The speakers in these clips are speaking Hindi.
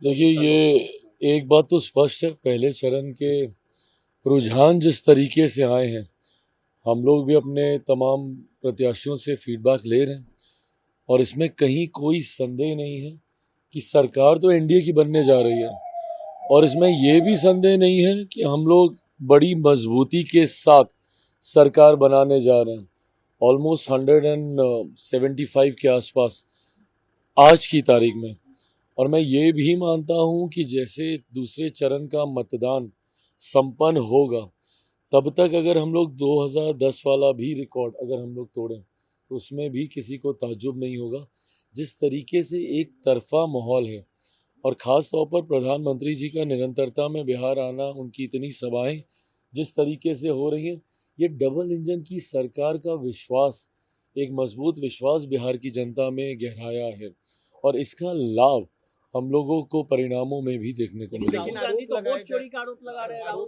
देखिए, ये एक बात तो स्पष्ट है, पहले चरण के रुझान जिस तरीके से आए हैं, हम लोग भी अपने तमाम प्रत्याशियों से फीडबैक ले रहे हैं और इसमें कहीं कोई संदेह नहीं है कि सरकार तो एनडीए की बनने जा रही है और इसमें यह भी संदेह नहीं है कि हम लोग बड़ी मजबूती के साथ सरकार बनाने जा रहे हैं। ऑलमोस्ट 175 के आसपास आज की तारीख में। और मैं ये भी मानता हूं कि जैसे दूसरे चरण का मतदान संपन्न होगा, तब तक अगर हम लोग 2010 वाला भी रिकॉर्ड अगर हम लोग तोड़ें तो उसमें भी किसी को ताज्जुब नहीं होगा। जिस तरीके से एक तरफा माहौल है और ख़ास तौर पर प्रधानमंत्री जी का निरंतरता में बिहार आना, उनकी इतनी सभाएं जिस तरीके से हो रही हैं, ये डबल इंजन की सरकार का विश्वास, एक मजबूत विश्वास बिहार की जनता में गहराया है और इसका लाभ हम लोगों को परिणामों में भी देखने को मिलेगा। लेकिन आरोप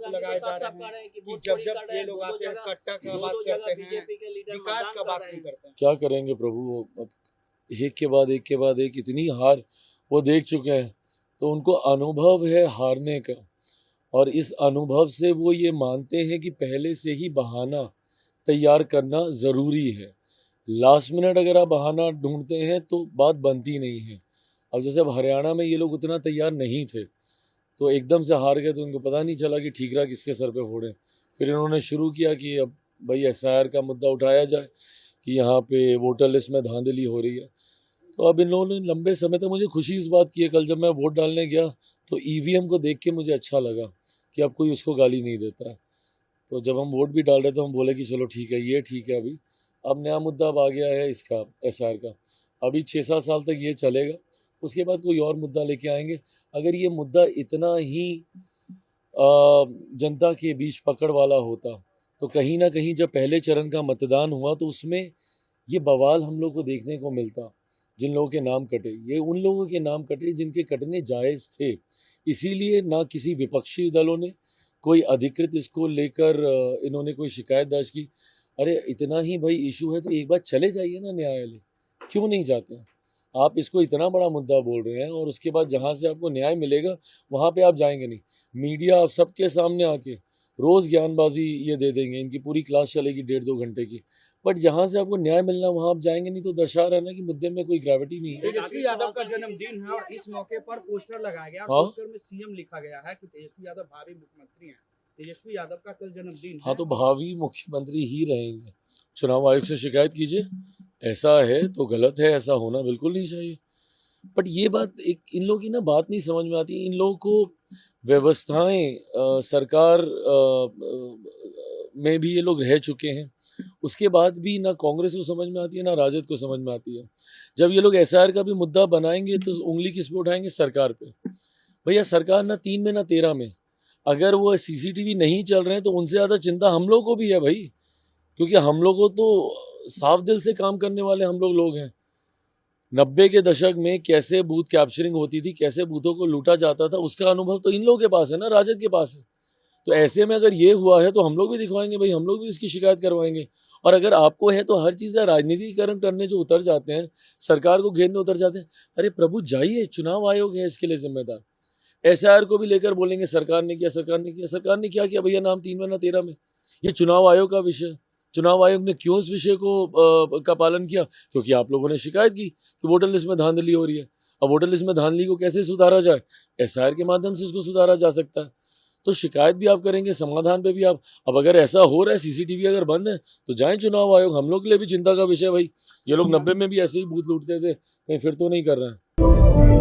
लगाए जा रहे हैं कि जब जब ये लोग आते हैं कट्टा का बात करते हैं, विकास का बात नहीं करते हैं। क्या करेंगे प्रभु, अब एक के बाद एक इतनी हार वो देख चुके हैं, तो उनको अनुभव है हारने का और इस अनुभव से वो ये मानते हैं कि पहले से ही बहाना तैयार करना ज़रूरी है। लास्ट मिनट अगर आप बहाना ढूंढते हैं तो बात बनती नहीं है। अब जैसे अब हरियाणा में ये लोग उतना तैयार नहीं थे तो एकदम से हार गए, तो उनको पता नहीं चला कि ठीकरा किसके सर पे फोड़े। फिर इन्होंने शुरू किया कि अब भाई एसआईआर का मुद्दा उठाया जाए कि यहाँ पे वोटर लिस्ट में धांधली हो रही है। तो अब इन लोगों ने लंबे समय तक, मुझे खुशी इस बात की है, कल जब मैं वोट डालने गया तो ईवीएम को देख के मुझे अच्छा लगा कि अब कोई उसको गाली नहीं देता है। तो जब हम वोट भी डाल रहे तो हम बोले कि चलो ठीक है, ये ठीक है। अभी अब नया मुद्दा अब आ गया है इसका, एसआर का। अभी 6-7 साल तक ये चलेगा, उसके बाद कोई और मुद्दा लेके आएंगे। अगर ये मुद्दा इतना ही जनता के बीच पकड़ वाला होता तो कहीं ना कहीं जब पहले चरण का मतदान हुआ तो उसमें ये बवाल हम लोग को देखने को मिलता। जिन लोगों के नाम कटे, ये उन लोगों के नाम कटे जिनके कटने जायज़ थे। इसीलिए ना किसी विपक्षी दलों ने कोई अधिकृत इसको लेकर इन्होंने कोई शिकायत दर्ज की। अरे इतना ही भाई इशू है तो एक बार चले जाइए ना न्यायालय, क्यों नहीं जाते हैं? आप इसको इतना बड़ा मुद्दा बोल रहे हैं और उसके बाद जहाँ से आपको न्याय मिलेगा वहाँ पे आप जाएंगे नहीं। मीडिया सबके सामने आके रोज़ ज्ञानबाजी ये दे देंगे, इनकी पूरी क्लास चलेगी 1.5-2 घंटे की, बट जहाँ से आपको न्याय मिलना वहाँ आप जाएंगे नहीं, तो दर्शा रहा है ना कि मुद्दे में कोई ग्रेविटी नहीं है। तेजस्वी यादव का जन्मदिन है और इस मौके पर पोस्टर लगाया गया। पोस्टर में सीएम लिखा गया है कि तेजस्वी यादव भावी मुख्यमंत्री हैं। तेजस्वी यादव का कल जन्मदिन है। हाँ, तो भावी मुख्यमंत्री ही रहेंगे। चुनाव आयोग से शिकायत कीजिए, ऐसा है तो गलत है, ऐसा होना बिल्कुल नहीं चाहिए। बट ये बात एक इन लोगों की ना बात नहीं समझ में आती। इन लोगों को व्यवस्थाएं सरकार में भी ये लोग रह चुके हैं, उसके बाद भी ना कांग्रेस को समझ में आती है ना राजद को समझ में आती है। जब ये लोग एसआईआर का भी मुद्दा बनाएंगे तो उंगली किस पे उठाएंगे? सरकार पे। भैया सरकार ना 3 में ना 13 में, अगर वो सीसीटीवी नहीं चल रहे हैं तो उनसे ज़्यादा चिंता हम लोग को भी है भाई, क्योंकि हम लोगों तो साफ दिल से काम करने वाले हम लोग हैं। 90 के दशक में कैसे बूथ कैप्चरिंग होती थी, कैसे बूथों को लूटा जाता था, उसका अनुभव तो इन लोगों के पास है ना, राजद के पास है। तो ऐसे में अगर ये हुआ है तो हम लोग भी दिखवाएंगे भाई, हम लोग भी इसकी शिकायत करवाएंगे। और अगर आपको है तो हर चीज़ का राजनीतिकरण करने जो उतर जाते हैं, सरकार को घेरने उतर जाते हैं, अरे प्रभु जाइए, चुनाव आयोग है इसके लिए जिम्मेदार। एसआईआर को भी लेकर बोलेंगे सरकार ने किया, सरकार ने किया। सरकार ने क्या किया भैया? नाम 3 में ना 13 में। ये चुनाव आयोग का विषय। चुनाव आयोग ने क्यों इस विषय को का पालन किया? क्योंकि आप लोगों ने शिकायत की कि वोटर लिस्ट में धांधली हो रही है। अब वोटर लिस्ट में धांधली को कैसे सुधारा जाए? एसआईआर के माध्यम से इसको सुधारा जा सकता है। तो शिकायत भी आप करेंगे, समाधान पे भी आप। अब अगर ऐसा हो रहा है, सीसीटीवी अगर बंद है तो जाएं चुनाव आयोग। हम लोग के लिए भी चिंता का विषय भाई। ये लोग 90 में भी ऐसे ही बूथ लूटते थे, कहीं फिर तो नहीं कर रहे हैं।